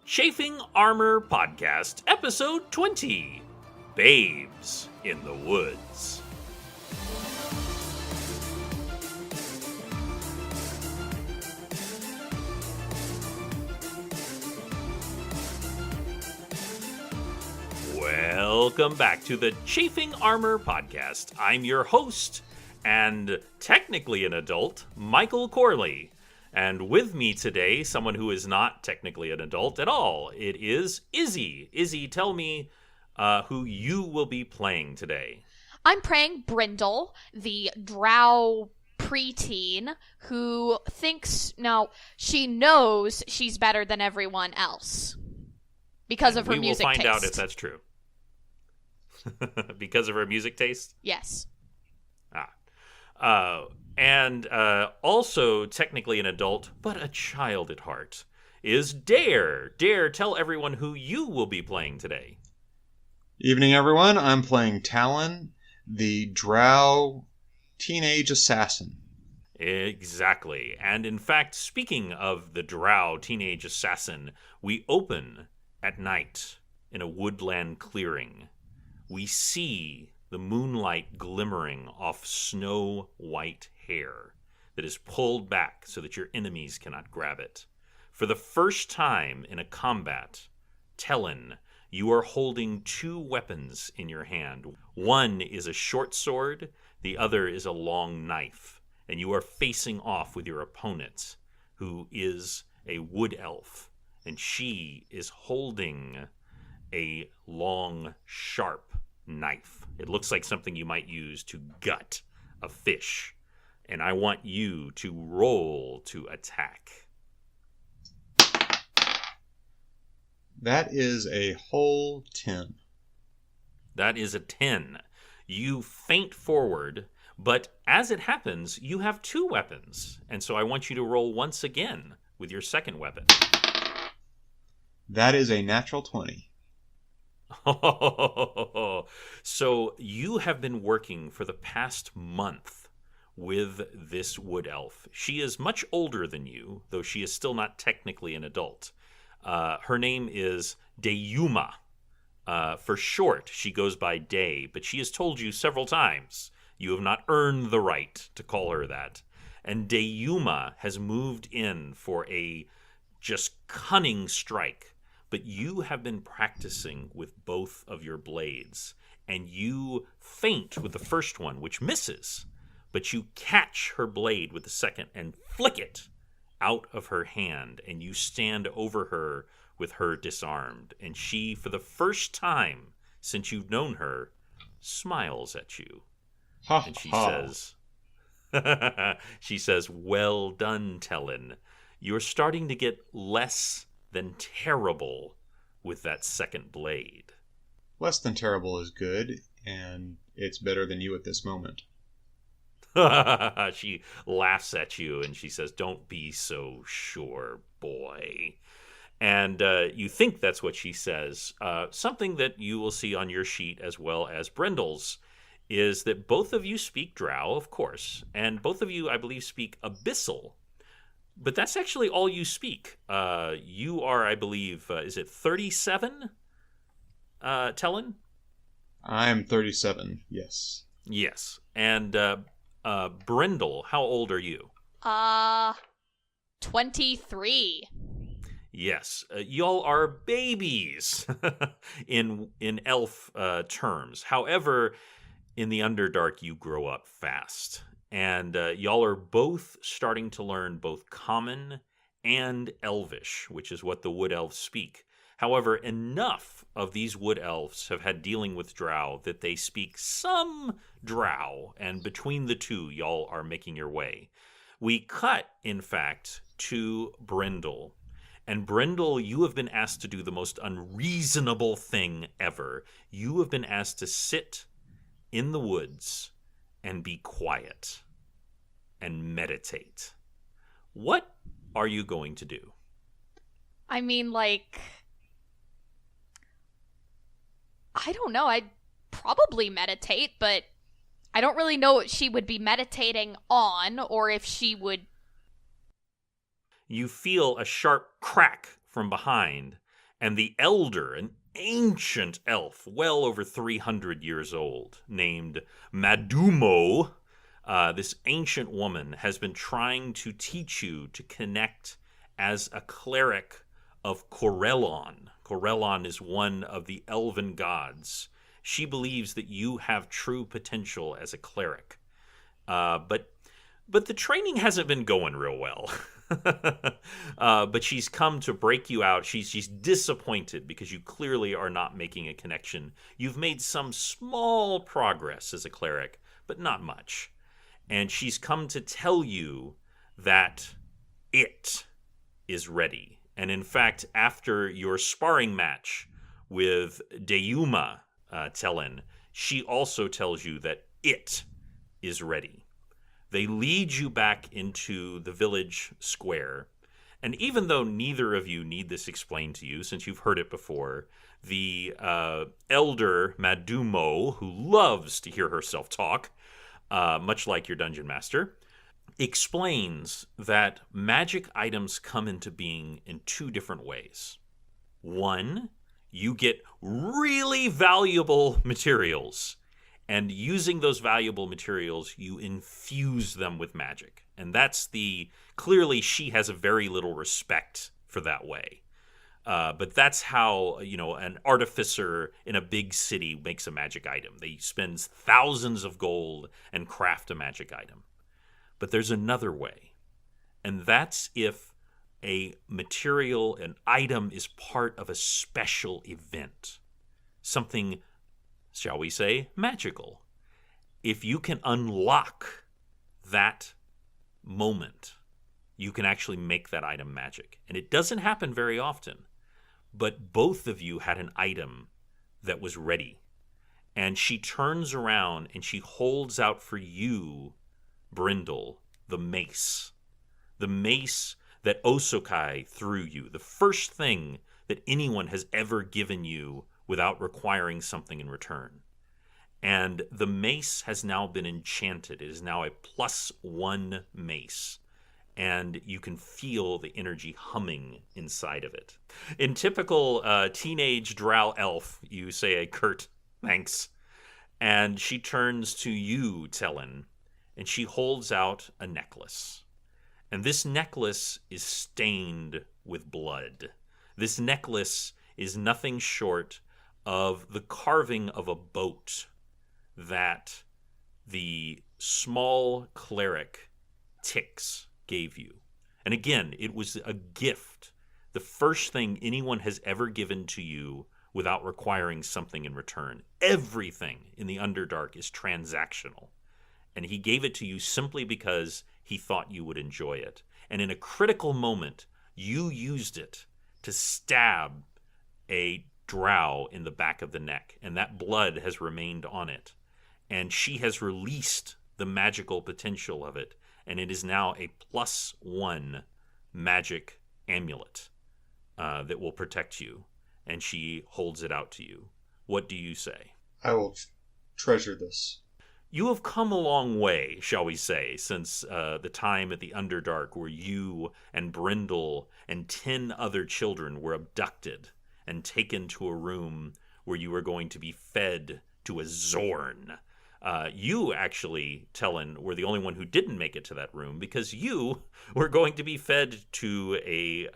Chafing Armor Podcast, Episode 20, Babes in the Woods. Welcome back to the Chafing Armor Podcast. I'm your host, and technically an adult, Michael Corley. And with me today, someone who is not technically an adult at all, it is Izzy. Izzy, tell me who you will be playing today. I'm playing Brindle, the drow preteen who thinks, she knows she's better than everyone else because of her music taste. We will find out if that's true. Because of her music taste? Yes. And also technically an adult, but a child at heart, is Dare. Dare, tell everyone who you will be playing today. Evening, everyone. I'm playing Talon, the drow teenage assassin. Exactly. And in fact, speaking of the drow teenage assassin, we open at night in a woodland clearing. We see the moonlight glimmering off snow-white hair that is pulled back so that your enemies cannot grab it. For the first time in a combat, Talon, you are holding two weapons in your hand. One is a short sword, the other is a long knife, and you are facing off with your opponent, who is a wood elf, and she is holding a long, sharp knife. It looks like something you might use to gut a fish. And I want you to roll to attack. That is a whole 10. That is a 10. You feint forward, but as it happens, you have two weapons. And so I want you to roll once again with your second weapon. That is a natural 20. So you have been working for the past month with this wood elf. She is much older than you, though she is still not technically an adult. Her name is Deyuma. For short, she goes by Day, but she has told you several times you have not earned the right to call her that. And Deyuma has moved in for a just cunning strike. But you have been practicing with both of your blades, and you feint with the first one, which misses, but you catch her blade with the second and flick it out of her hand, and you stand over her with her disarmed. And she, for the first time since you've known her, smiles at you. And she says, "Well done, Talon. You're starting to get less than terrible with that second blade." Less than terrible is good, and it's better than you at this moment. She laughs at you and she says, "Don't be so sure, boy." And you think that's what she says. Something that you will see on your sheet as well as Brindle's is that both of you speak Drow, of course, and both of you, I believe, speak Abyssal. But that's actually all you speak. You are, I believe, is it 37, Talon? I'm 37, yes. Yes. And Brindle, how old are you? 23. Yes. Y'all are babies in elf terms. However, in the Underdark, you grow up fast. And y'all are both starting to learn both Common and Elvish, which is what the Wood Elves speak. However, enough of these Wood Elves have had dealing with Drow that they speak some Drow, and between the two, y'all are making your way. We cut, in fact, to Brindle. And Brindle, you have been asked to do the most unreasonable thing ever. You have been asked to sit in the woods and be quiet and meditate. What are you going to do? I mean, I don't know. I'd probably meditate, but I don't really know what she would be meditating on, or if she would... You feel a sharp crack from behind, And the elder, an ancient elf, well over 300 years old, named Madumo, this ancient woman has been trying to teach you to connect as a cleric of Corellon. Corellon is one of the elven gods. She believes that you have true potential as a cleric. But the training hasn't been going real well. But she's come to break you out. She's disappointed because you clearly are not making a connection. You've made some small progress as a cleric, but not much. And she's come to tell you that it is ready. And in fact, after your sparring match with Deuma Tellen, she also tells you that it is ready. They lead you back into the village square. And even though neither of you need this explained to you, since you've heard it before, the elder Madumo, who loves to hear herself talk, much like your dungeon master, explains that magic items come into being in two different ways. One, you get really valuable materials. And using those valuable materials, you infuse them with magic. And that's clearly she has a very little respect for that way. But that's how, an artificer in a big city makes a magic item. They spend thousands of gold and craft a magic item. But there's another way. And that's if a material, an item is part of a special event. Something, shall we say, magical. If you can unlock that moment, you can actually make that item magic. And it doesn't happen very often. But both of you had an item that was ready. And she turns around and she holds out for you, Brindle, the mace. The mace that Osokai threw you. The first thing that anyone has ever given you without requiring something in return. And the mace has now been enchanted. It is now a +1 mace. And you can feel the energy humming inside of it. In typical teenage drow elf, you say a curt thanks. And she turns to you, Tellen, and she holds out a necklace. And this necklace is stained with blood. This necklace is nothing short of the carving of a boat that the small cleric Tix gave you. And again, it was a gift. The first thing anyone has ever given to you without requiring something in return. Everything in the Underdark is transactional. And he gave it to you simply because he thought you would enjoy it. And in a critical moment, you used it to stab a drow in the back of the neck. And that blood has remained on it. And she has released the magical potential of it. And it is now a +1 magic amulet that will protect you. And she holds it out to you. What do you say? I will treasure this. You have come a long way, shall we say, since the time at the Underdark where you and Brindle and 10 other children were abducted and taken to a room where you were going to be fed to a Zorn. You actually, Tellen, were the only one who didn't make it to that room because you were going to be fed to a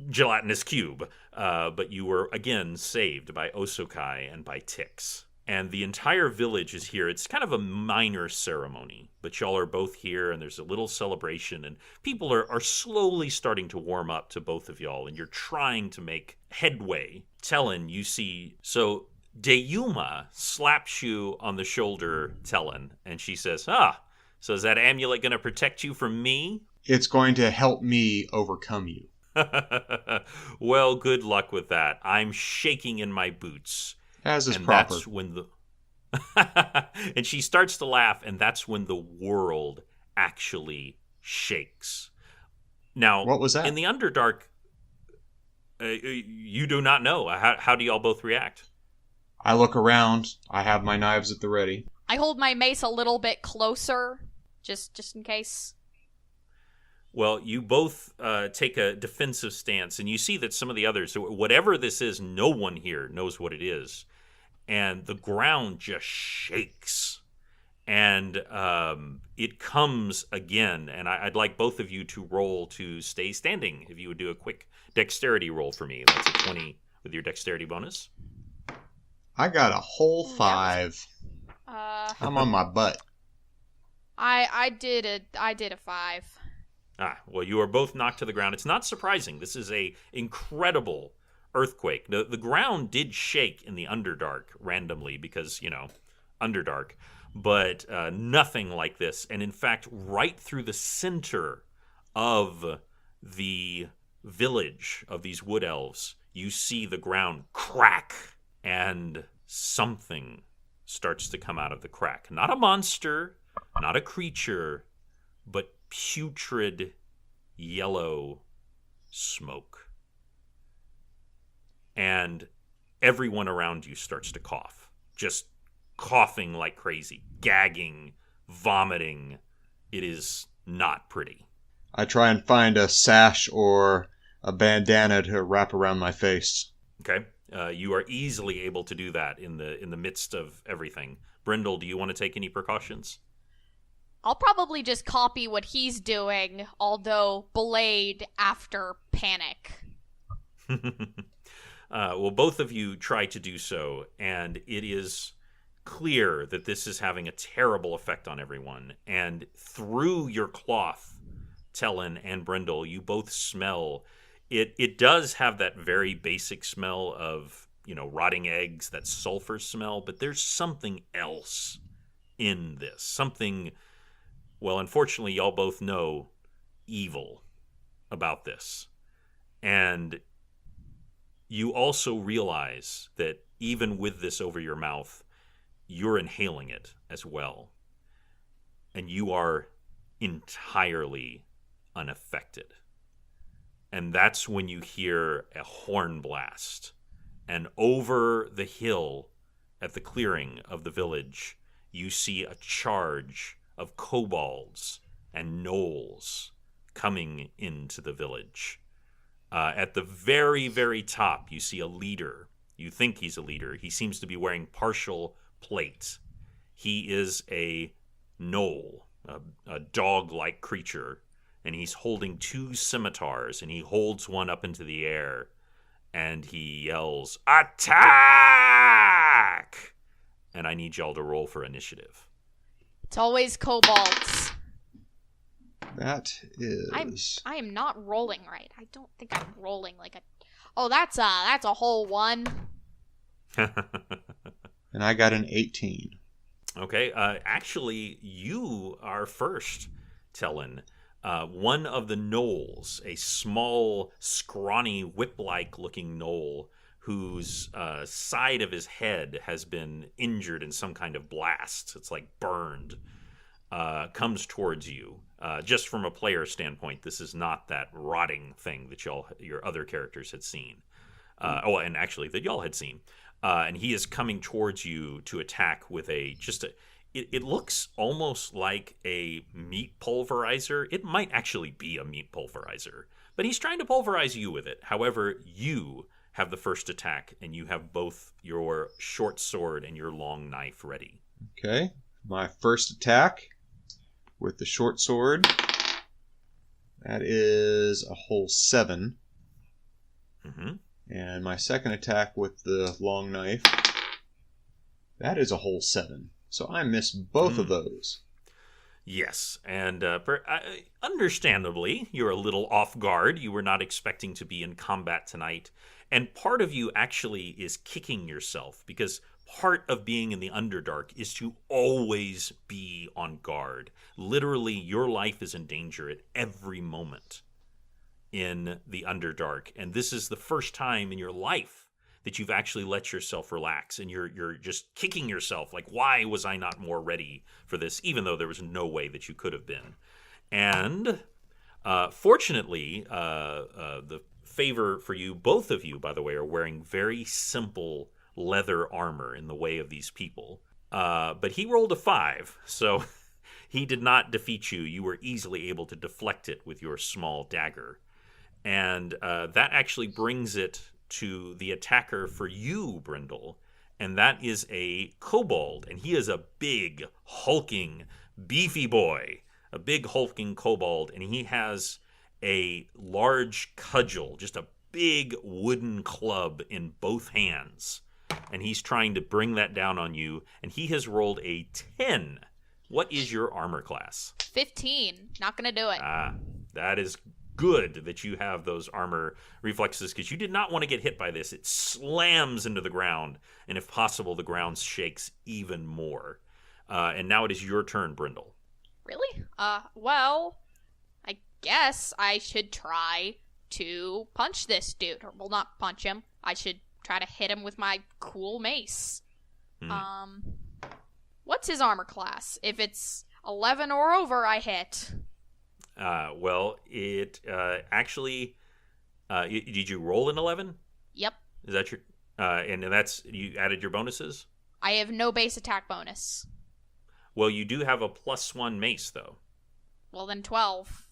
gelatinous cube. But you were, again, saved by Osokai and by Tix. And the entire village is here. It's kind of a minor ceremony, but y'all are both here, and there's a little celebration, and people are slowly starting to warm up to both of y'all, and you're trying to make headway. Tellen, you see, so Deuma slaps you on the shoulder, Tellen, and she says, so is that amulet going to protect you from me? It's going to help me overcome you. Well, good luck with that. I'm shaking in my boots. As is and proper. That's when the and she starts to laugh, and that's when the world actually shakes. Now, what was that? In the Underdark, you do not know. How do y'all both react? I look around. I have my knives at the ready. I hold my mace a little bit closer, just in case. Well, you both take a defensive stance, and you see that some of the others, whatever this is, no one here knows what it is. And the ground just shakes. And it comes again. And I'd like both of you to roll to stay standing. If you would do a quick dexterity roll for me. That's a 20 with your dexterity bonus. I got a whole 5. I'm on my butt. I did a 5. Well, you are both knocked to the ground. It's not surprising. This is a incredible earthquake. The ground did shake in the Underdark randomly because, Underdark. But nothing like this. And in fact, right through the center of the village of these wood elves, you see the ground crack. And something starts to come out of the crack. Not a monster, not a creature, but putrid yellow smoke. And everyone around you starts to cough. Just coughing like crazy, gagging, vomiting. It is not pretty. I try and find a sash or a bandana to wrap around my face. Okay. You are easily able to do that in the midst of everything. Brindle, do you want to take any precautions? I'll probably just copy what he's doing, although Blade after panic. Well, both of you try to do so, and it is clear that this is having a terrible effect on everyone. And through your cloth, Tellin and Brindle, you both smell. It does have that very basic smell of, rotting eggs, that sulfur smell, but there's something else in this. Something, well, unfortunately, y'all both know evil about this. And you also realize that even with this over your mouth, you're inhaling it as well. And you are entirely unaffected. And that's when you hear a horn blast. And over the hill at the clearing of the village, you see a charge of kobolds and gnolls coming into the village. At the very, very top, you see a leader. You think he's a leader. He seems to be wearing partial plate. He is a gnoll, a dog-like creature, and he's holding 2 scimitars, and he holds one up into the air, and he yells, "Attack!" And I need y'all to roll for initiative. It's always kobolds. That is... I am not rolling right. I don't think I'm rolling like a... Oh, that's a whole 1. And I got an 18. Okay, actually, you are first, Tellin. One of the gnolls, a small, scrawny, whip-like looking gnoll, whose side of his head has been injured in some kind of blast. It's like burned. Comes towards you. Just from a player standpoint, this is not that rotting thing that your other characters had seen. And actually that y'all had seen. And he is coming towards you to attack with it looks almost like a meat pulverizer. It might actually be a meat pulverizer, but he's trying to pulverize you with it. However, you have the first attack, and you have both your short sword and your long knife ready. Okay, my first attack with the short sword, that is a whole 7. Mm-hmm. And my second attack with the long knife, that is a whole 7. So I missed both of those. Yes, and understandably, you're a little off guard. You were not expecting to be in combat tonight. And part of you actually is kicking yourself, because part of being in the Underdark is to always be on guard. Literally, your life is in danger at every moment in the Underdark. And this is the first time in your life that you've actually let yourself relax, and you're just kicking yourself like, why was I not more ready for this, even though there was no way that you could have been. And fortunately, the favor for you, both of you, by the way, are wearing very simple leather armor in the way of these people. But he rolled a 5, so he did not defeat you. You were easily able to deflect it with your small dagger. And that actually brings it to the attacker for you, Brindle. And that is a kobold. And he is a big, hulking, beefy boy. A big, hulking kobold. And he has a large cudgel, just a big wooden club in both hands. And he's trying to bring that down on you. And he has rolled a 10. What is your armor class? 15. Not gonna do it. That is good that you have those armor reflexes, because you did not want to get hit by this. It slams into the ground, and if possible, the ground shakes even more. And now it is your turn, Brindle. Really? Well, I guess I should try to punch this dude. Or, well, not punch him. I should try to hit him with my cool mace. What's his armor class? If it's 11 or over, I hit. Well, it actually... did you roll an 11? Yep. Is that your... and that's... You added your bonuses? I have no base attack bonus. Well, you do have a +1 mace, though. Well, then 12.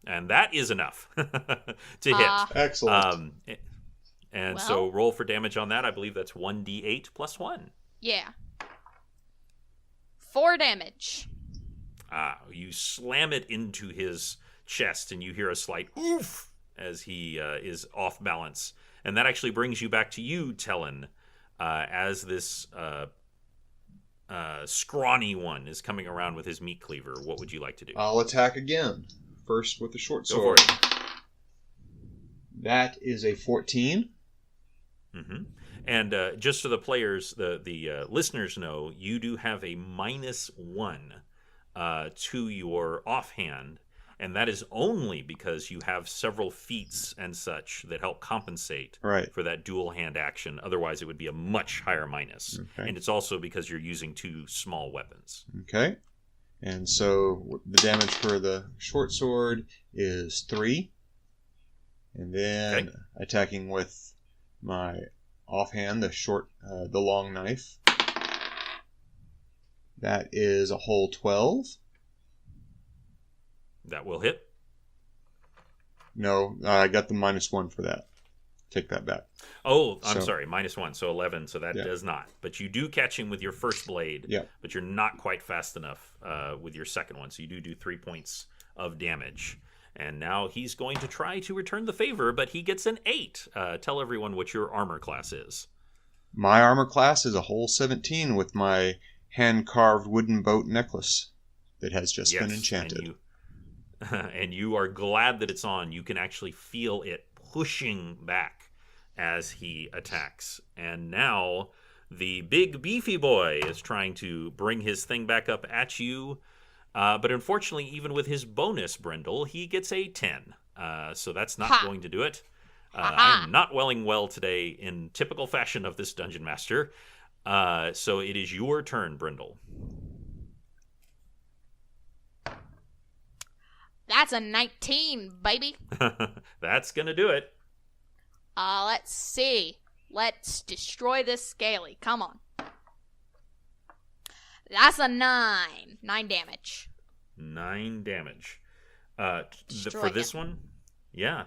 And that is enough to hit. Excellent. So roll for damage on that. I believe that's 1d8 + 1. Yeah. 4 damage. You slam it into his chest, and you hear a slight oof as he is off balance. And that actually brings you back to you, Tellen, as this scrawny one is coming around with his meat cleaver. What would you like to do? I'll attack again. First with the short Go sword. for it. That is a 14. Mm-hmm. And just so the players, the listeners know, you do have a -1 to your offhand, and that is only because you have several feats and such that help compensate for that dual hand action. Otherwise, it would be a much higher minus. Okay. And it's also because you're using 2 small weapons. Okay. And so the damage for the short sword is 3. And then attacking with my offhand, the long knife. That is a whole 12. That will hit. No, I got the -1 for that. Take that back. Oh, I'm sorry, -1, so 11, so that does not. But you do catch him with your first blade, Yeah. but you're not quite fast enough with your second one, so you do 3 points of damage. And now he's going to try to return the favor, but he gets an 8. Tell everyone what your armor class is. My armor class is a whole 17 with my hand-carved wooden boat necklace that has just been enchanted. And you are glad that it's on. You can actually feel it pushing back as he attacks. And now the big beefy boy is trying to bring his thing back up at you. But unfortunately, even with his bonus, Brindle, he gets a 10. So that's not going to do it. I'm not welling well today in typical fashion of this Dungeon Master. So it is your turn, Brindle. That's a 19, baby. That's going to do it. Let's see. Let's destroy this scaly. Come on. That's a 9. 9 damage. 9 damage. Destroy for this one? Yeah.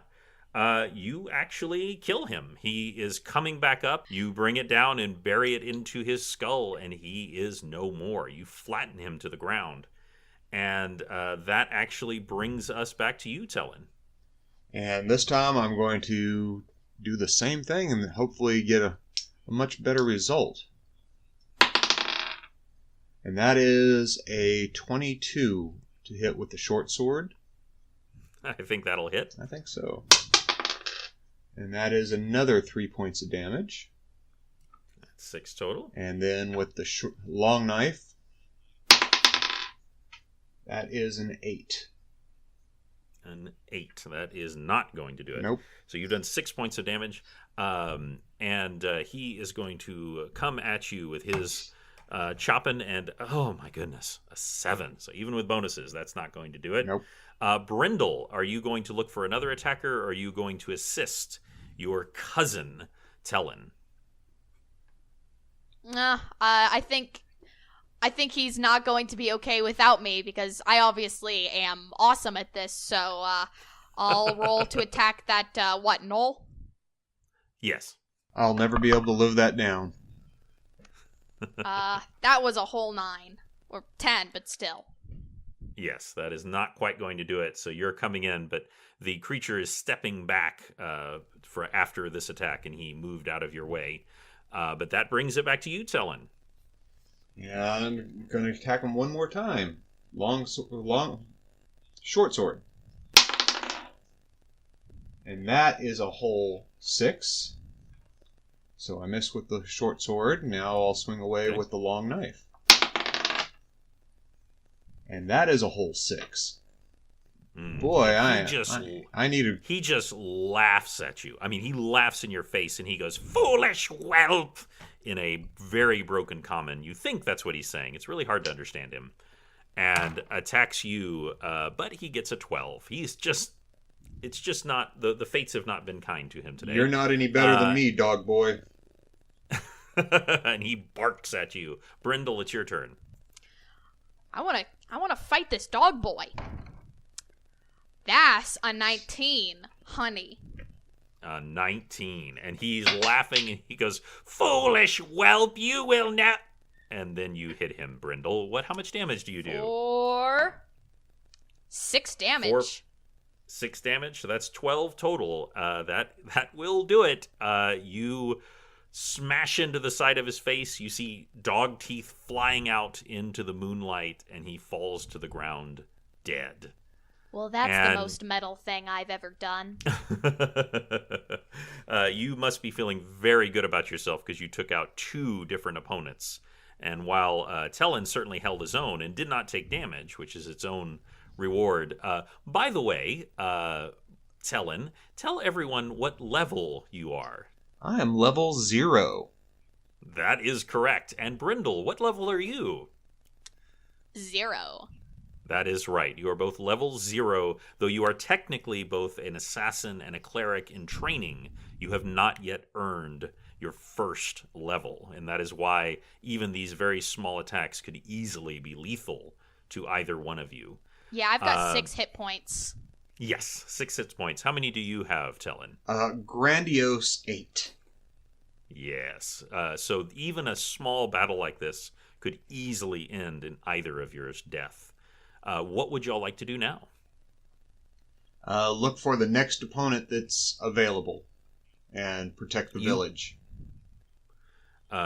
You actually kill him. He is coming back up. You bring it down and bury it into his skull, and he is no more. You flatten him to the ground. And that actually brings us back to you, Tellen. And this time I'm going to do the same thing and hopefully get a much better result. And that is a 22 to hit with the short sword. I think that'll hit. I think so. And that is another 3 points of damage. That's 6 total. And then with the long knife, that is an 8. An 8. That is not going to do it. Nope. So you've done 6 points of damage. And he is going to come at you with his chopping, and oh my goodness, a 7. So even with bonuses, that's not going to do it. Nope. Brindle, are you going to look for another attacker, or are you going to assist your cousin, Tellen? I think I think he's not going to be okay without me because I obviously am awesome at this. So I'll roll to attack that, Knoll? Yes. I'll never be able to live that down. That was a whole 9. Or 10, but still. Yes, that is not quite going to do it. So you're coming in, but the creature is stepping back for after this attack, and he moved out of your way. But that brings it back to you, Tellen. Yeah, I'm going to attack him one more time. Short sword. And that is a whole 6. So I miss with the short sword. Now I'll swing away with the long knife. And that is a whole 6. Boy, I need to... He just laughs at you. I mean, he laughs in your face, and he goes, "Foolish whelp!" in a very broken common. You think that's what he's saying. It's really hard to understand him. And attacks you, but he gets a 12. It's just not... The fates have not been kind to him today. You're not any better than me, dog boy. And he barks at you. Brindle, it's your turn. I wanna fight this dog boy. That's a 19, honey. 19. And he's laughing, and he goes, "Foolish whelp, you will not..." And then you hit him, Brindle. How much damage do you do? 6 damage. 6 damage, so that's 12 total. That will do it. You smash into the side of his face. You see dog teeth flying out into the moonlight, and he falls to the ground dead. Well, that's the most metal thing I've ever done. You must be feeling very good about yourself because you took out 2 different opponents. And while Tellen certainly held his own and did not take damage, which is its own reward. By the way, Tellen, tell everyone what level you are. I am level 0. That is correct. And Brindle, what level are you? 0. That is right. You are both level 0, though you are technically both an assassin and a cleric in training. You have not yet earned your first level, and that is why even these very small attacks could easily be lethal to either one of you. Yeah, I've got 6 hit points. Yes, 6 hit points. How many do you have, Tellen? Grandiose 8. Yes. So even a small battle like this could easily end in either of yours death. What would y'all like to do now? Look for the next opponent that's available and protect the village.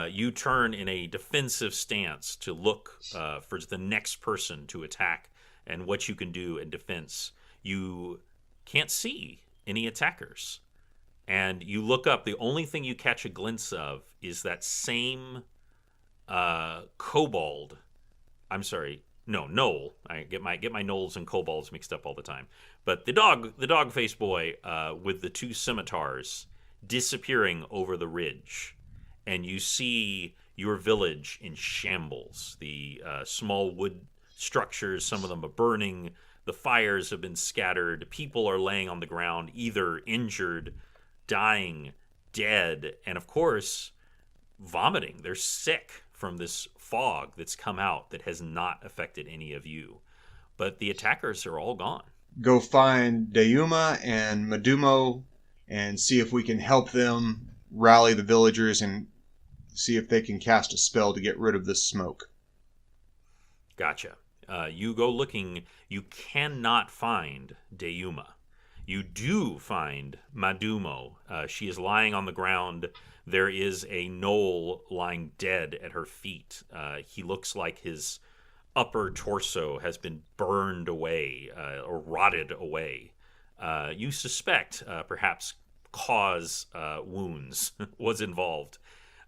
You turn in a defensive stance to look for the next person to attack and what you can do in defense. You can't see any attackers. And you look up. The only thing you catch a glimpse of is that same kobold. I'm sorry. No, Knoll. I get my Knolls and kobolds mixed up all the time. But the dog-faced boy with the 2 scimitars disappearing over the ridge, and you see your village in shambles. The small wood structures, some of them are burning. The fires have been scattered. People are laying on the ground, either injured, dying, dead, and of course, vomiting. They're sick from this fog that's come out that has not affected any of you. But the attackers are all gone. Go find Deuma and Madumo and see if we can help them rally the villagers and see if they can cast a spell to get rid of this smoke. Gotcha. You go looking. You cannot find Deuma. You do find Madumo. She is lying on the ground. There is a Knoll lying dead at her feet. He looks like his upper torso has been burned away or rotted away. You suspect perhaps cause wounds was involved.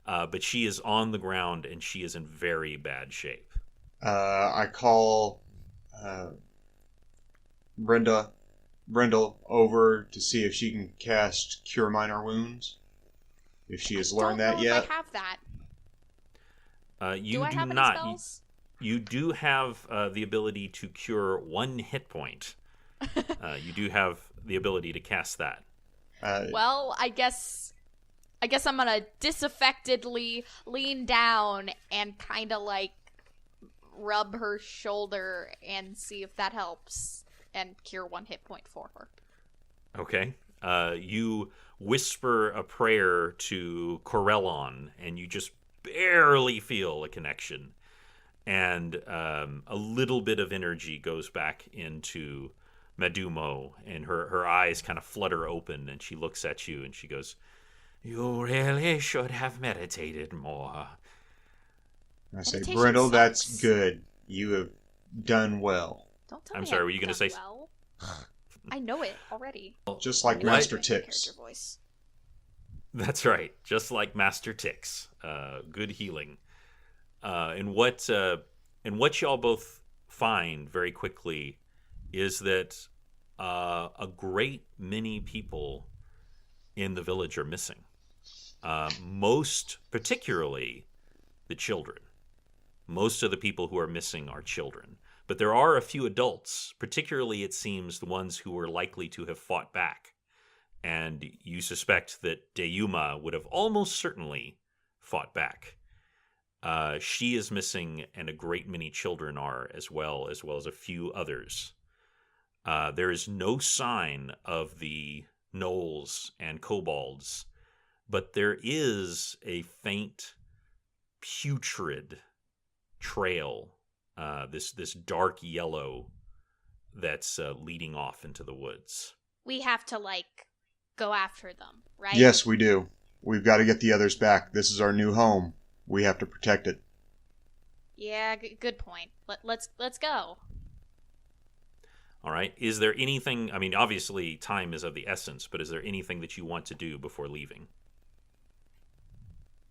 But she is on the ground and she is in very bad shape. I call Brindle over to see if she can cast Cure Minor Wounds. If she has learned that yet. I have that. You do have not. Any spells? You do have the ability to cure 1 hit point. You do have the ability to cast that. Well, I guess I'm gonna disaffectedly lean down and kind of like rub her shoulder and see if that helps and cure 1 hit point for her. Okay. You whisper a prayer to Corellon, and you just barely feel a connection. And a little bit of energy goes back into Medumo, and her eyes kind of flutter open, and she looks at you, and she goes, "You really should have meditated more." I say, Meditation Brindle, that's sucks. good. You have done well. Don't tell I'm me sorry, I've were you gonna done say- well. I know it already. Just like What? Master My Tix. character voice. That's right, just like Master Tix. Good healing. And what y'all both find very quickly is that a great many people in the village are missing. Most, particularly, the children. Most of the people who are missing are children. But there are a few adults, particularly, it seems, the ones who were likely to have fought back. And you suspect that Deyuma would have almost certainly fought back. She is missing, and a great many children are as well as a few others. There is no sign of the gnolls and kobolds, but there is a faint, putrid trail, this dark yellow that's leading off into the woods. We have to, go after them, right? Yes, we do. We've got to get the others back. This is our new home. We have to protect it. Yeah, good point. Let's go. All right. Is there anything, I mean, obviously time is of the essence, but is there anything that you want to do before leaving?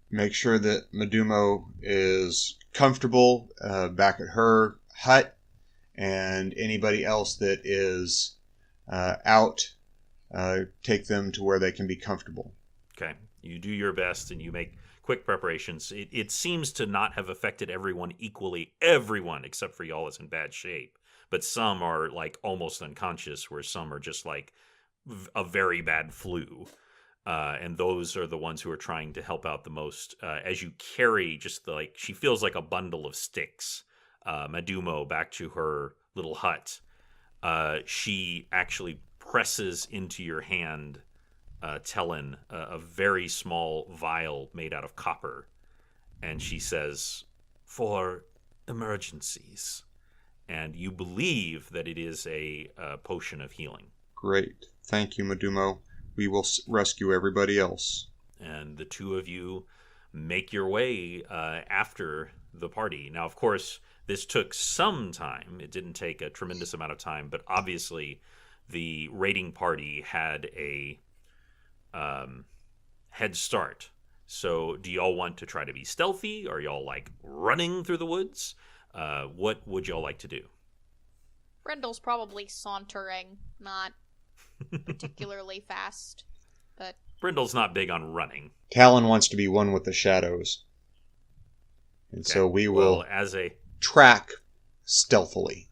Make sure that Medumo is comfortable back at her hut, and anybody else that is out, take them to where they can be comfortable. Okay. You do your best and you make quick preparations. It seems to not have affected everyone equally. Everyone except for y'all is in bad shape. But some are almost unconscious, where some are just a very bad flu. And those are the ones who are trying to help out the most. As you carry she feels like a bundle of sticks, Medumo, back to her little hut. She actually presses into your hand, Tellen, a very small vial made out of copper. And she says, "For emergencies." And you believe that it is a potion of healing. Great. Thank you, Medumo. We will rescue everybody else. And the two of you make your way after the party. Now, of course, this took some time. It didn't take a tremendous amount of time, but obviously the raiding party had a head start. So do y'all want to try to be stealthy? Are y'all running through the woods? What would y'all like to do? Brindle's probably sauntering, not particularly fast, but Brindle's not big on running. Talon wants to be one with the shadows. And Okay. so we will as a track stealthily.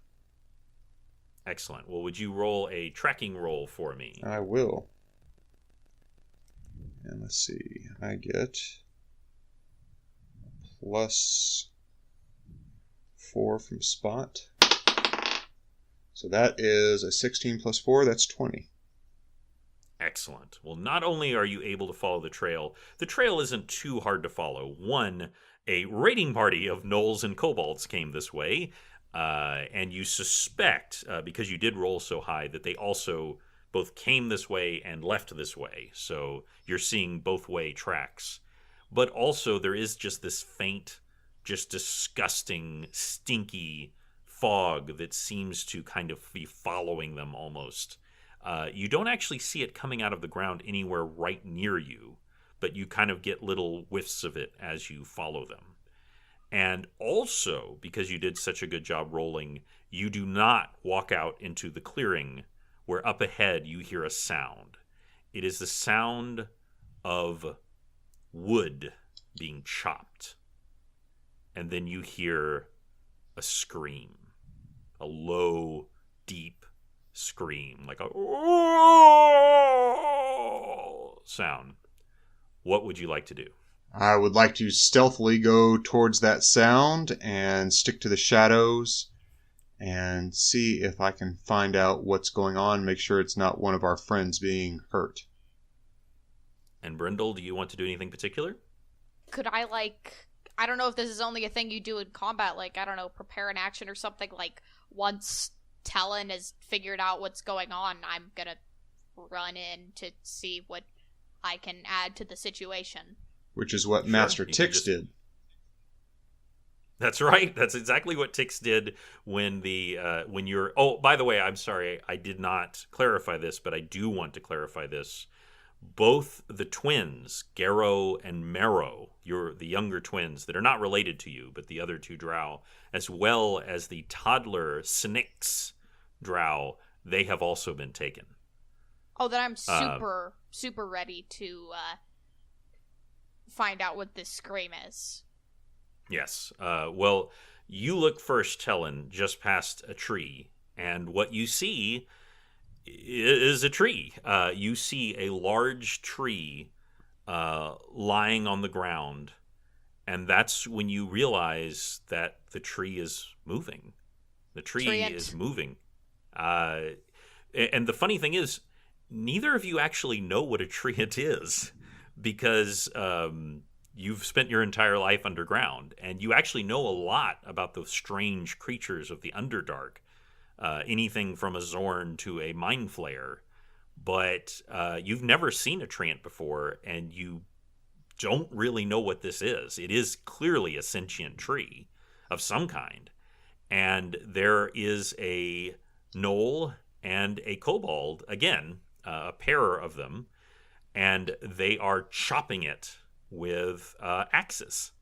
excellent. Well, would you roll a tracking roll for me? I will. And let's see. I get +4 from Spot. So that is a 16 plus 4. That's 20. Excellent. Well, not only are you able to follow the trail isn't too hard to follow. One, a raiding party of gnolls and kobolds came this way, and you suspect, because you did roll so high, that they also both came this way and left this way. So you're seeing both way tracks. But also there is just this faint, just disgusting, stinky fog that seems to kind of be following them almost. You don't actually see it coming out of the ground anywhere right near you, but you kind of get little whiffs of it as you follow them. And also, because you did such a good job rolling, you do not walk out into the clearing where up ahead you hear a sound. It is the sound of wood being chopped. And then you hear a scream, a low, deep scream, like a sound. What would you like to do? I would like to stealthily go towards that sound and stick to the shadows and see if I can find out what's going on, make sure it's not one of our friends being hurt. And Brindle, do you want to do anything particular? Could I, I don't know if this is only a thing you do in combat, I don't know, prepare an action or something, once Talon has figured out what's going on, I'm gonna run in to see what I can add to the situation. Which is what Master Tix did. That's right. That's exactly what Tix did when you're... Oh, by the way, I'm sorry. I did not clarify this, but I do want to clarify this. Both the twins, Garrow and Marrow, the younger twins that are not related to you, but the other two drow, as well as the toddler Snix drow, they have also been taken. Oh, then I'm super ready to find out what this scream is. Yes. Well, you look first, Talon, just past a tree, and what you see is a tree. You see a large tree lying on the ground, and that's when you realize that the tree is moving. The tree is moving. And the funny thing is, neither of you actually know what a treant is, because you've spent your entire life underground, and you actually know a lot about those strange creatures of the Underdark. Anything from a Zorn to a Mind Flayer. But you've never seen a treant before, and you don't really know what this is. It is clearly a sentient tree of some kind. And there is a gnoll and a kobold, again, a pair of them, and they are chopping it with axes,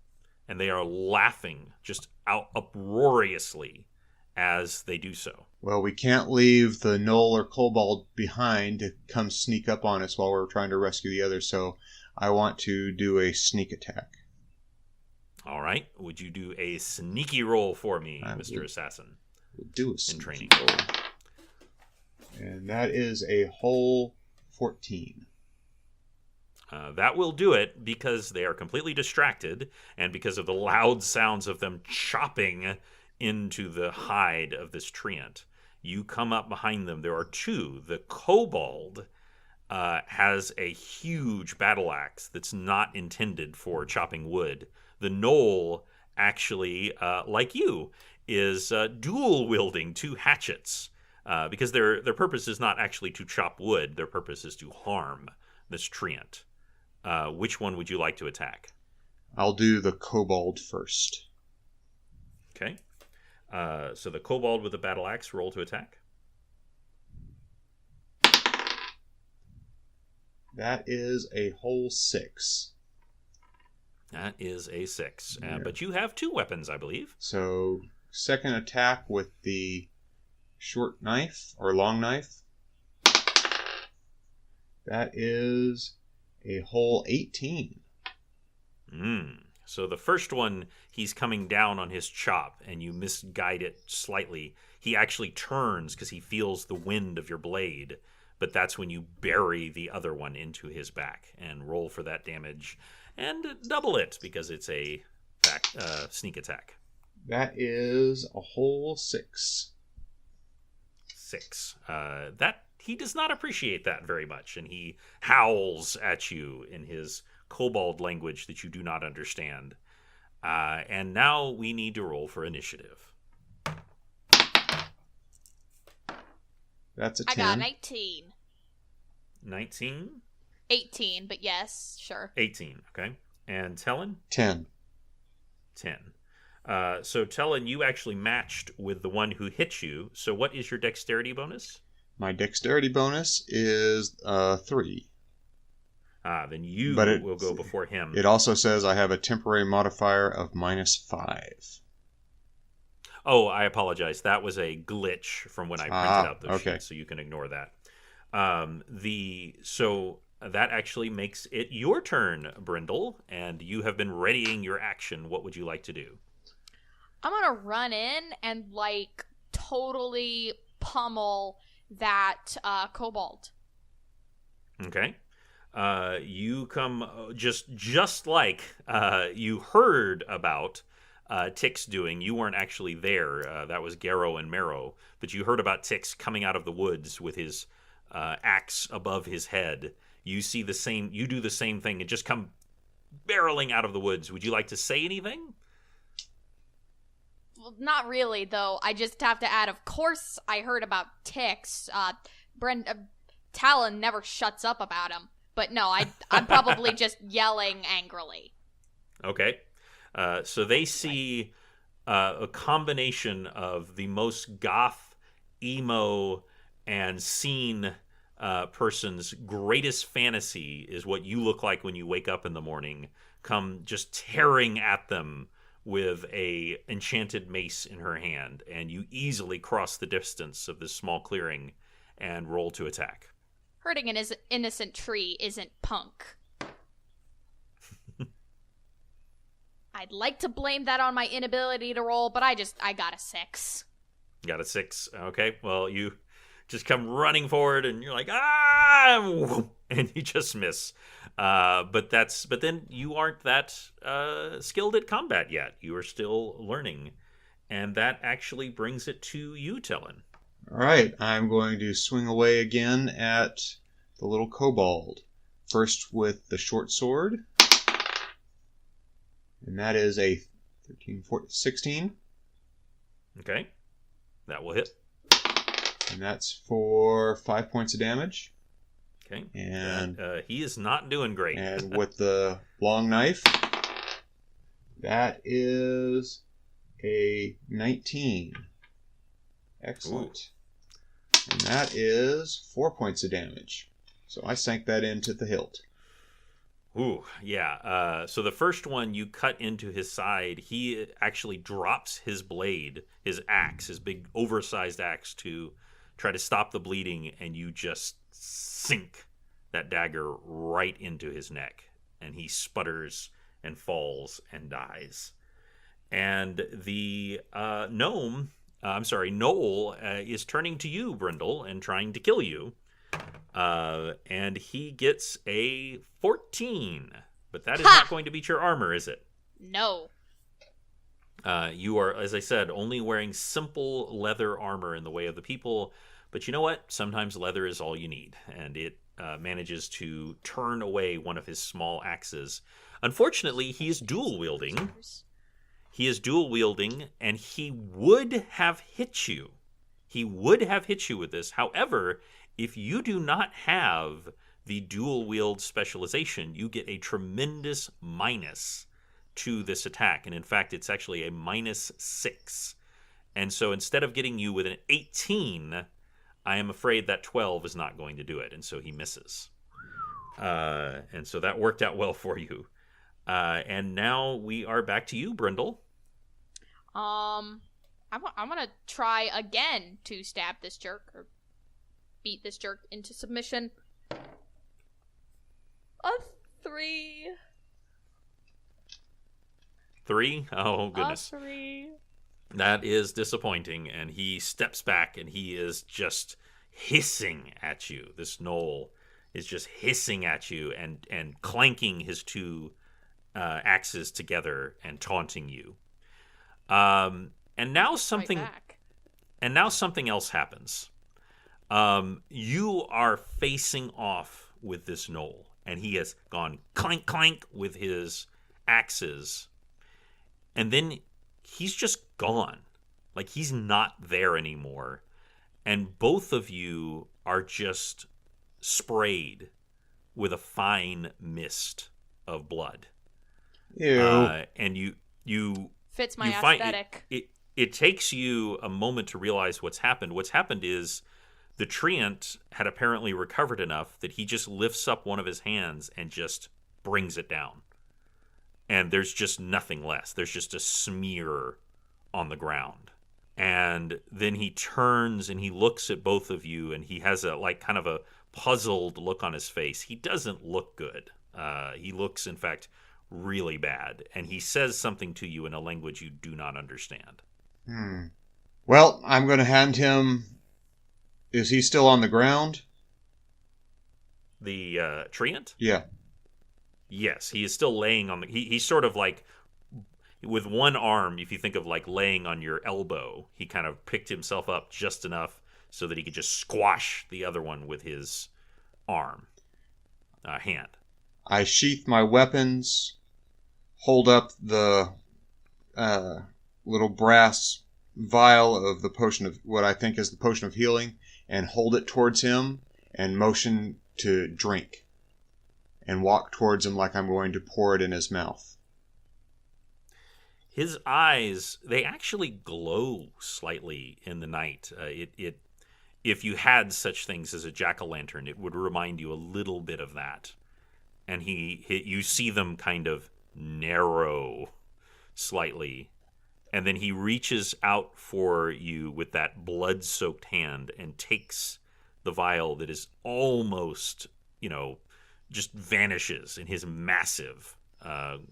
and they are laughing just out uproariously as they do so. Well, we can't leave the gnoll or kobold behind to come sneak up on us while we're trying to rescue the others, so I want to do a sneak attack. All right. Would you do a sneaky roll for me, Mr. Assassin? We'll do a sneaky training roll. And that is a whole 14. That will do it because they are completely distracted and because of the loud sounds of them chopping into the hide of this treant. You come up behind them. There are two. The kobold has a huge battle axe that's not intended for chopping wood. The gnoll, actually, like you, is dual wielding two hatchets because their purpose is not actually to chop wood. Their purpose is to harm this treant. Which one would you like to attack? I'll do the kobold first. Okay. So the kobold with the battle axe, roll to attack. That is a whole 6. That is a 6. But you have two weapons, I believe. So, second attack with the short knife, or long knife. That is a whole 18. So the first one, he's coming down on his chop, and you misguide it slightly. He actually turns because he feels the wind of your blade, but that's when you bury the other one into his back and roll for that damage and double it because it's a sneak attack. That is a whole 6. 6. That he does not appreciate that very much, and he howls at you in his kobold language that you do not understand. And now we need to roll for initiative. That's a 10. I got 19. 19? 18, but yes, sure. 18, okay. And Talon? 10. 10. So Talon, you actually matched with the one who hit you. So what is your dexterity bonus? My dexterity bonus is 3. Then you will go before him. It also says I have a temporary modifier of -5. Oh, I apologize. That was a glitch from when I printed out those sheets, so you can ignore that. So that actually makes it your turn, Brindle, and you have been readying your action. What would you like to do? I'm gonna run in and totally pummel that kobold. Okay. You come just like you heard about Tix doing. You weren't actually there. That was Garrow and Marrow. But you heard about Tix coming out of the woods with his axe above his head. You see the same. You do the same thing and just come barreling out of the woods. Would you like to say anything? Well, not really, though. I just have to add, of course, I heard about Tix. Talon never shuts up about him. But no, I'm probably just yelling angrily. Okay. So they see a combination of the most goth, emo, and scene person's greatest fantasy is what you look like when you wake up in the morning, come just tearing at them with a enchanted mace in her hand, and you easily cross the distance of this small clearing and roll to attack. Hurting an innocent tree isn't punk. I'd like to blame that on my inability to roll, but I got a 6. Got a 6. Okay, well, you just come running forward, and you're like, ah, and you just miss. But then you aren't that skilled at combat yet. You are still learning, and that actually brings it to you, Tillin. All right, I'm going to swing away again at the little kobold. First with the short sword. And that is a 13, 14, 16. Okay, that will hit. And that's for 5 points of damage. Okay, and he is not doing great. And with the long knife, that is a 19. Excellent. Ooh. And that is 4 points of damage. So I sank that into the hilt. Ooh, yeah. So the first one you cut into his side, he actually drops his blade, his axe, his big oversized axe, to try to stop the bleeding, and you just sink that dagger right into his neck, and he sputters and falls and dies. And the Noel is turning to you, Brindle, and trying to kill you. And he gets a 14. But that is not going to beat your armor, is it? No. You are, as I said, only wearing simple leather armor in the way of the people. But you know what? Sometimes leather is all you need. And it manages to turn away one of his small axes. Unfortunately, he is dual wielding. He is dual wielding, and he would have hit you. He would have hit you with this. However, if you do not have the dual wield specialization, you get a tremendous minus to this attack. And in fact, it's actually a -6. And so instead of getting you with an 18, I am afraid that 12 is not going to do it. And so he misses. And so that worked out well for you. And now we are back to you, Brindle. I'm gonna try again to stab this jerk, or beat this jerk into submission. A 3. 3? Oh, goodness. A 3. That is disappointing, and he steps back, and he is just hissing at you. This Noel is just hissing at you and clanking his two axes together and taunting you. And now something else happens. You are facing off with this Noel, and he has gone clank clank with his axes, and then he's just gone. Like, he's not there anymore, and both of you are just sprayed with a fine mist of blood. Ew. And you fits my aesthetic. It takes you a moment to realize what's happened. What's happened is the treant had apparently recovered enough that he just lifts up one of his hands and just brings it down. And there's just nothing less. There's just a smear on the ground. And then he turns and he looks at both of you, and he has kind of a puzzled look on his face. He doesn't look good. He looks, in fact, really bad. And he says something to you in a language you do not understand. Well, I'm going to hand him... Is he still on the ground? the treant? Yeah. Yes, he is still laying on the. He's sort of like with one arm. If you think of like laying on your elbow, he kind of picked himself up just enough so that he could just squash the other one with his hand. I sheath my weapons, hold up the little brass vial of the potion of what I think is the potion of healing, and hold it towards him and motion to drink, and walk towards him like I'm going to pour it in his mouth. His eyes, they actually glow slightly in the night. If you had such things as a jack-o'-lantern, it would remind you a little bit of that. And you see them kind of narrow slightly. And then he reaches out for you with that blood-soaked hand and takes the vial that is almost, just vanishes in his massive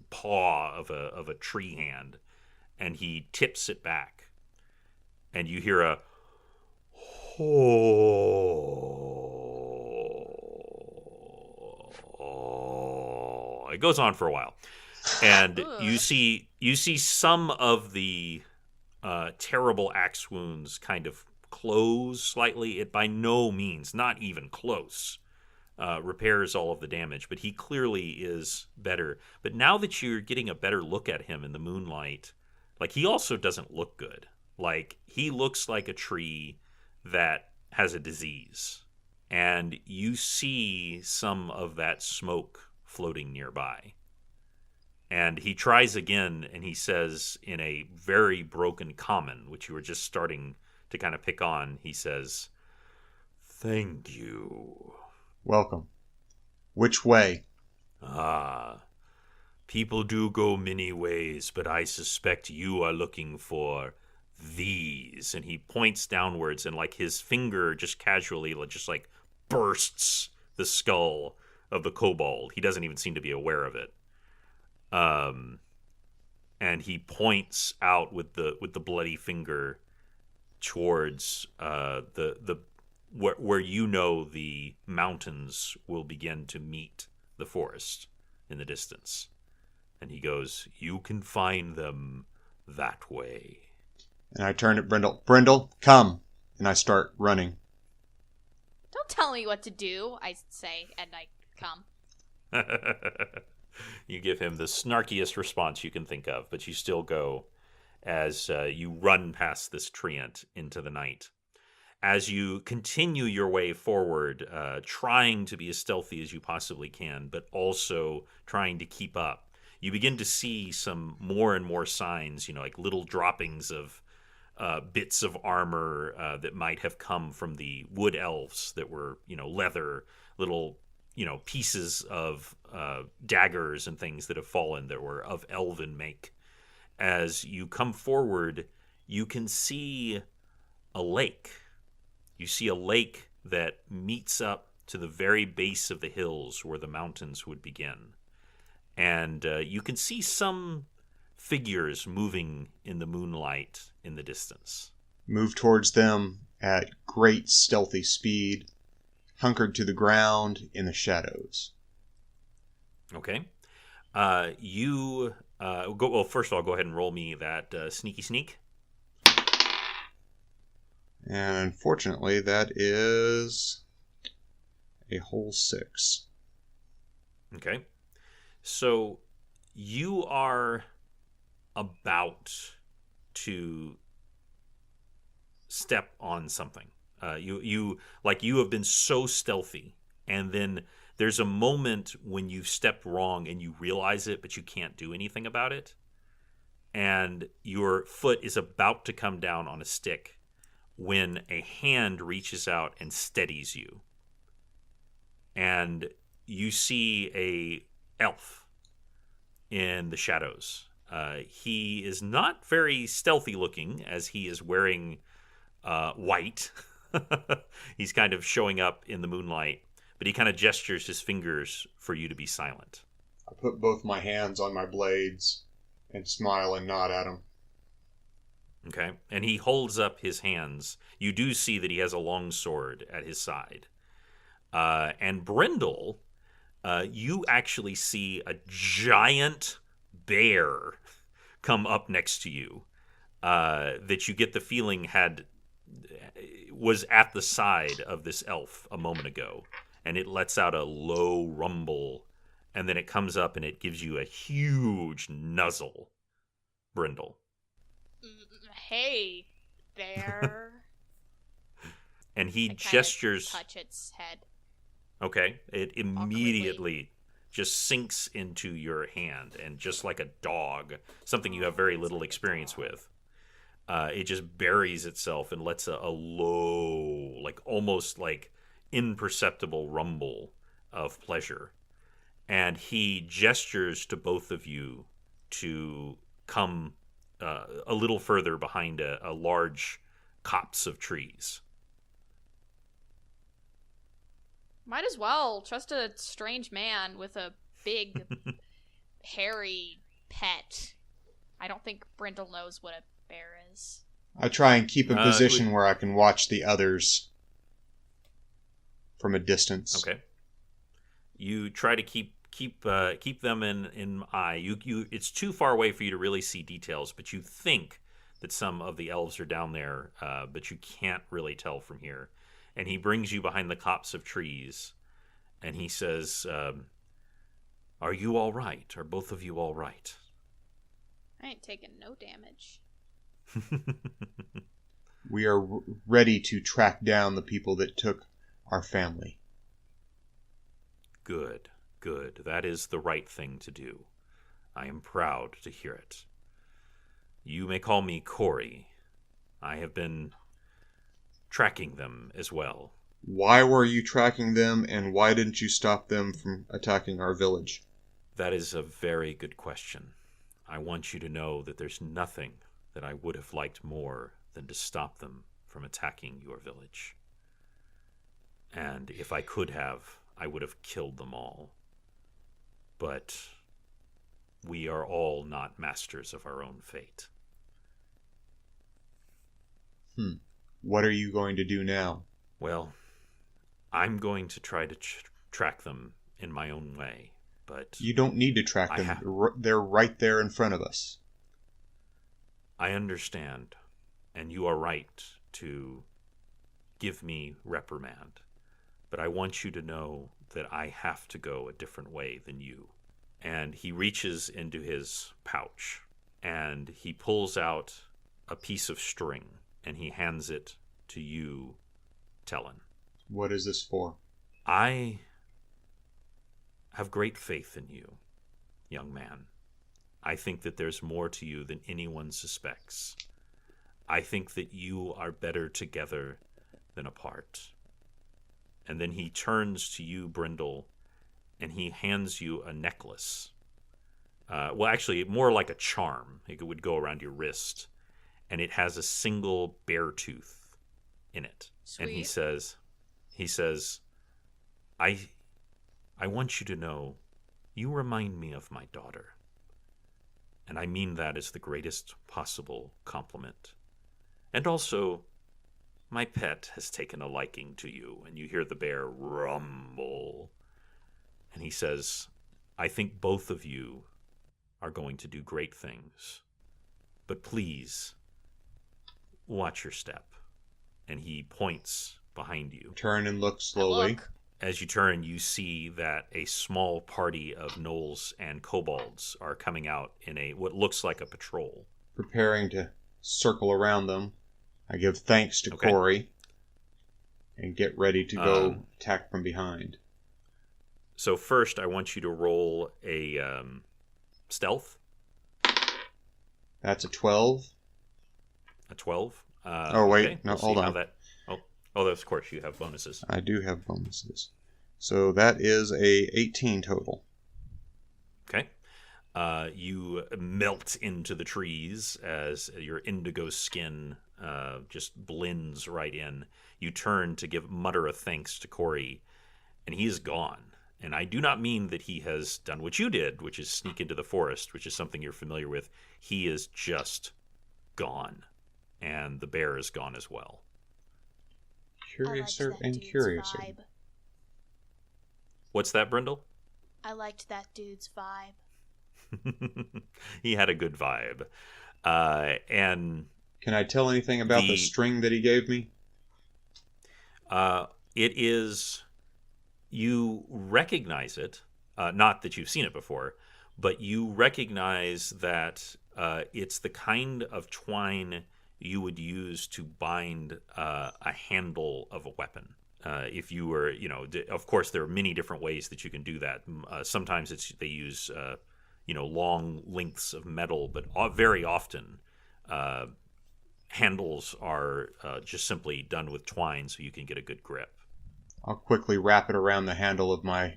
paw of a tree hand, and he tips it back, and you hear a oh. It goes on for a while, and you see some of the terrible axe wounds kind of close slightly. It by no means, not even close, repairs all of the damage, but he clearly is better. But now that you're getting a better look at him in the moonlight, like, he also doesn't look good. Like, he looks like a tree that has a disease. And you see some of that smoke floating nearby. And he tries again, and he says in a very broken common, which you were just starting to kind of pick on, he says, "Thank you." Welcome. Which way? People do go many ways, but I suspect you are looking for these. And he points downwards, and like his finger just casually just like bursts the skull of the kobold. He doesn't even seem to be aware of it. And he points out with the bloody finger towards where the mountains will begin to meet the forest in the distance. And he goes, "You can find them that way." And I turn to Brindle. Brindle, come. And I start running. Don't tell me what to do, I say, and I come. You give him the snarkiest response you can think of, but you still go as you run past this treant into the night. As you continue your way forward, trying to be as stealthy as you possibly can, but also trying to keep up, you begin to see some more and more signs, like little droppings of bits of armor that might have come from the wood elves that were, leather, little, pieces of daggers and things that have fallen that were of elven make. As you come forward, you can see a lake. You see a lake that meets up to the very base of the hills where the mountains would begin. And you can see some figures moving in the moonlight in the distance. Move towards them at great stealthy speed, hunkered to the ground in the shadows. Okay. You go. Well, first of all, go ahead and roll me that sneaky sneak. And unfortunately, that is a whole 6. Okay. So you are about to step on something. You have been so stealthy, and then there's a moment when you've stepped wrong and you realize it, but you can't do anything about it. And your foot is about to come down on a stick when a hand reaches out and steadies you. And you see a elf in the shadows. He is not very stealthy looking, as he is wearing white. He's kind of showing up in the moonlight, but he kind of gestures his fingers for you to be silent. I put both my hands on my blades and smile and nod at him. Okay, and he holds up his hands. You do see that he has a long sword at his side. And Brindle, you actually see a giant bear come up next to you that you get the feeling was at the side of this elf a moment ago, and it lets out a low rumble, and then it comes up and it gives you a huge nuzzle. Brindle. Hey, bear. And he I kinda gestures. touch its head. Okay. It immediately just sinks into your hand, and just like a dog, something you have very little experience with, it just buries itself and lets a low, like almost like imperceptible rumble of pleasure. And he gestures to both of you to come a little further behind a large copse of trees. Might as well trust a strange man with a big, hairy pet. I don't think Brindle knows what a bear is. I try and keep in position where I can watch the others from a distance. Okay. You try to keep them in eye. You it's too far away for you to really see details, but you think that some of the elves are down there, but you can't really tell from here. And he brings you behind the copse of trees, and he says, "Are you all right? Are both of you all right?" I ain't taking no damage. We are ready to track down the people that took our family. Good, good. That is the right thing to do. I am proud to hear it. You may call me Corey. I have been tracking them as well. Why were you tracking them, and why didn't you stop them from attacking our village? That is a very good question. I want you to know that there's nothing that I would have liked more than to stop them from attacking your village. And if I could have, I would have killed them all. But we are all not masters of our own fate. What are you going to do now? Well, I'm going to try to track them in my own way, but You don't need to track them. They're right there in front of us. I understand, and you are right to give me reprimand, but I want you to know that I have to go a different way than you. And he reaches into his pouch, and he pulls out a piece of string, and he hands it to you, Tellin. What is this for? I have great faith in you, young man. I think that there's more to you than anyone suspects. I think that you are better together than apart. And then he turns to you, Brindle, and he hands you a necklace. Well, actually, more like a charm. It would go around your wrist. And it has a single bear tooth in it. Sweet. And he says, I want you to know, you remind me of my daughter. And I mean that as the greatest possible compliment. And also, my pet has taken a liking to you. And you hear the bear rumble. And he says, I think both of you are going to do great things. But please, watch your step. And he points behind you. Turn and look slowly. As you turn, you see that a small party of gnolls and kobolds are coming out in what looks like a patrol. Preparing to circle around them, I give thanks to Corey and get ready to go attack from behind. So first, I want you to roll a stealth. That's a 12. A 12? Oh, wait. Okay. No, We'll hold see on. how Oh, of course, you have bonuses. I do have bonuses. So that is a 18 total. Okay. You melt into the trees as your indigo skin just blends right in. You turn to mutter a thanks to Corey, and he is gone. And I do not mean that he has done what you did, which is sneak into the forest, which is something you're familiar with. He is just gone. And the bear is gone as well. Curiouser and curiouser. What's that, Brindle? I liked that dude's vibe. He had a good vibe. And Can I tell anything about the string that he gave me? it is, you recognize it, not that you've seen it before, but you recognize that it's the kind of twine you would use to bind a handle of a weapon. If you were, of course, there are many different ways that you can do that. Sometimes they use, long lengths of metal, but very often handles are just simply done with twine so you can get a good grip. I'll quickly wrap it around the handle of my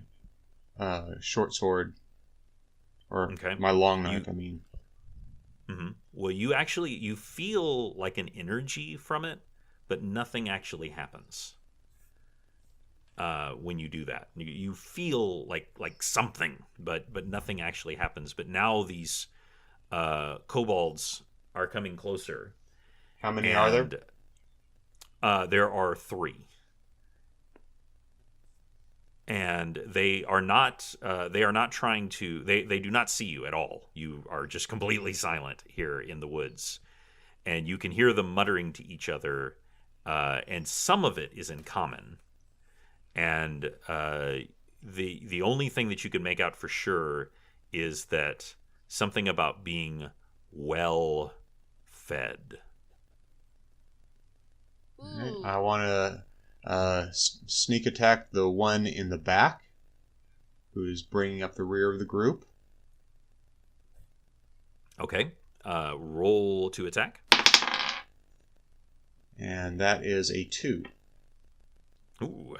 short sword, or my long knife, Mm-hmm. Well, you feel like an energy from it, but nothing actually happens when you do that. You feel like something, but nothing actually happens. But now these kobolds are coming closer. How many are there? There are 3. And they are not trying to, they do not see you at all. You are just completely silent here in the woods, and you can hear them muttering to each other, and some of it is in common, and the only thing that you can make out for sure is that something about being well fed. Right. I want to sneak attack the one in the back, who is bringing up the rear of the group. Okay. Roll to attack. And that is a 2. Ooh.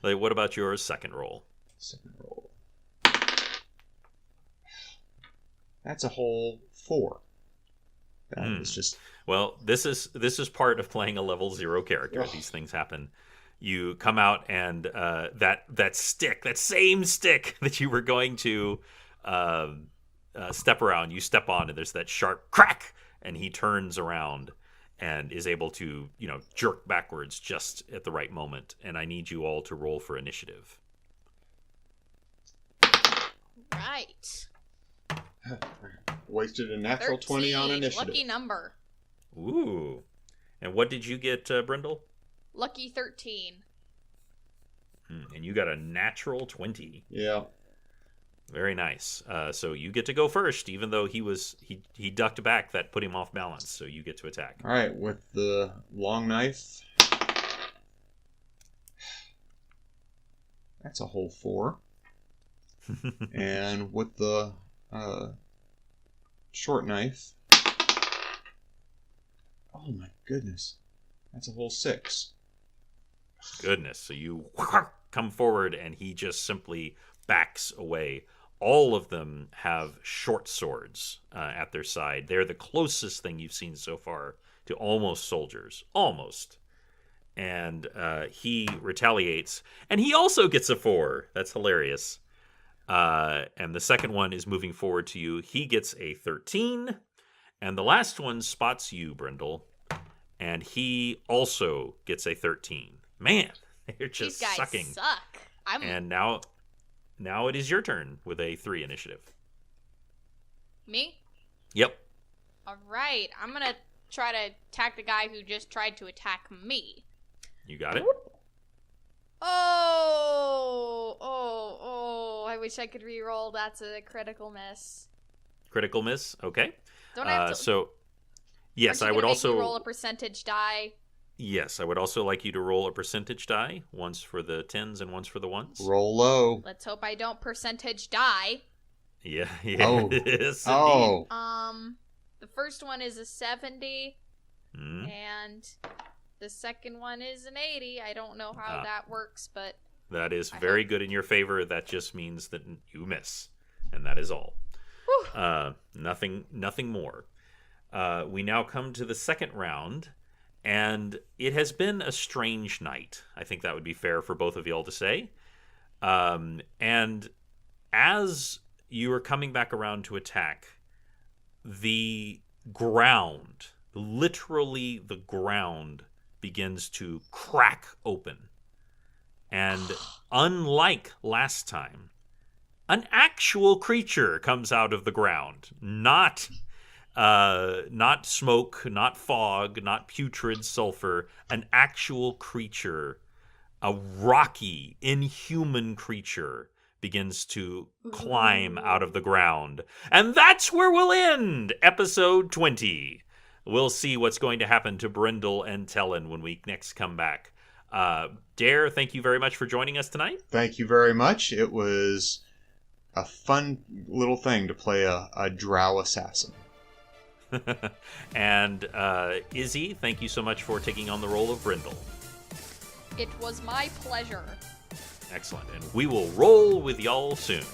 What about your second roll? Second roll. That's a whole 4. That is just... Well, this is part of playing a level 0 character. Ugh. These things happen. You come out, and that same stick that you were going to step around, you step on, and there's that sharp crack, and he turns around and is able to, jerk backwards just at the right moment. And I need you all to roll for initiative. Right. Wasted a natural 20 on initiative. Lucky number. Ooh. And what did you get, Brindle? Lucky 13. And you got a natural 20. Yeah. Very nice. So you get to go first, even though he ducked back. That put him off balance, so you get to attack. All right, with the long knife. That's a whole 4. And with the short knife. Oh my goodness. That's a whole 6. Goodness. So you come forward, and he just simply backs away. All of them have short swords at their side. They're the closest thing you've seen so far to almost soldiers. Almost. And he retaliates. And he also gets a 4. That's hilarious. And the second one is moving forward to you. He gets a 13. And the last one spots you, Brindle. And he also gets a 13. Man, they're just These guys sucking. Suck. And now it is your turn with a 3 initiative. Me? Yep. All right. I'm going to try to attack the guy who just tried to attack me. You got it? Oh, I wish I could re-roll. That's a critical miss. Critical miss? Okay. Don't I have to... So, yes, I would also... make me roll a percentage die? Yes, I would also like you to roll a percentage die. Once for the 10s and once for the 1s. Roll low. Let's hope I don't percentage die. Yeah. Oh. Yes, oh. The first one is a 70. Mm. And the second one is an 80. I don't know how that works, but... That is very good in your favor. That just means that you miss. And that is all. Nothing more. We now come to the second round, and it has been a strange night. I think that would be fair for both of y'all to say. And as you are coming back around to attack, the ground, literally the ground, begins to crack open. And unlike last time, an actual creature comes out of the ground. Not smoke, not fog, not putrid sulfur. An actual creature, a rocky, inhuman creature, begins to climb out of the ground. And that's where we'll end episode 20. We'll see what's going to happen to Brindle and Tellen when we next come back. Dare, thank you very much for joining us tonight. Thank you very much. It was a fun little thing to play a drow assassin. And Izzy, thank you so much for taking on the role of Brindle. It was my pleasure. Excellent. And we will roll with y'all soon.